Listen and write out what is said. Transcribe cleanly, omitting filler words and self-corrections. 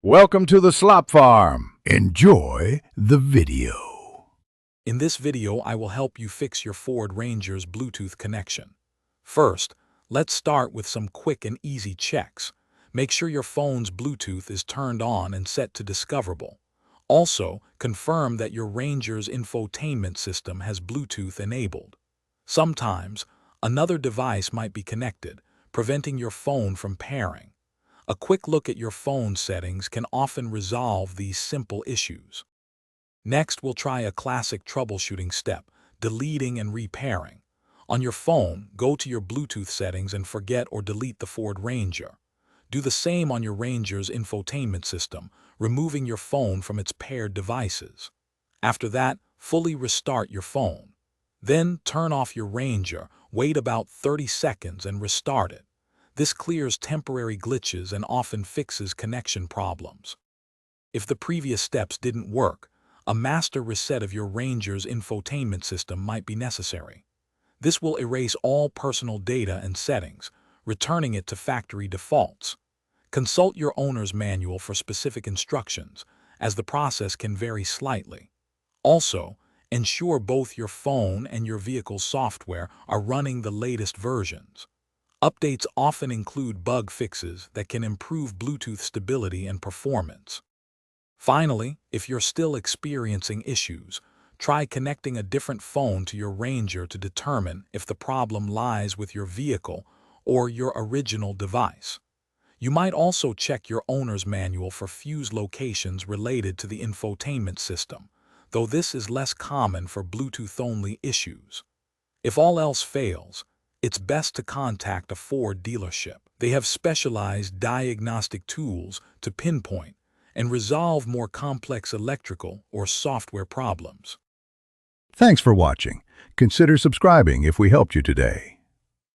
Welcome to the Slop Farm. Enjoy the video. In this video, I will help you fix your Ford Ranger's Bluetooth connection. First, let's start with some quick and easy checks. Make sure your phone's Bluetooth is turned on and set to discoverable. Also, confirm that your Ranger's infotainment system has Bluetooth enabled. Sometimes, another device might be connected, preventing your phone from pairing. A quick look at your phone settings can often resolve these simple issues. Next, we'll try a classic troubleshooting step, deleting and repairing. On your phone, go to your Bluetooth settings and forget or delete the Ford Ranger. Do the same on your Ranger's infotainment system, removing your phone from its paired devices. After that, fully restart your phone. Then turn off your Ranger, wait about 30 seconds and restart it. This clears temporary glitches and often fixes connection problems. If the previous steps didn't work, a master reset of your Ranger's infotainment system might be necessary. This will erase all personal data and settings, returning it to factory defaults. Consult your owner's manual for specific instructions, as the process can vary slightly. Also, ensure both your phone and your vehicle's software are running the latest versions. Updates often include bug fixes that can improve Bluetooth stability and performance. Finally, if you're still experiencing issues, try connecting a different phone to your Ranger to determine if the problem lies with your vehicle or your original device. You might also check your owner's manual for fuse locations related to the infotainment system, though this is less common for Bluetooth-only issues. If all else fails, it's best to contact a Ford dealership. They have specialized diagnostic tools to pinpoint and resolve more complex electrical or software problems. Thanks for watching. Consider subscribing if we helped you today.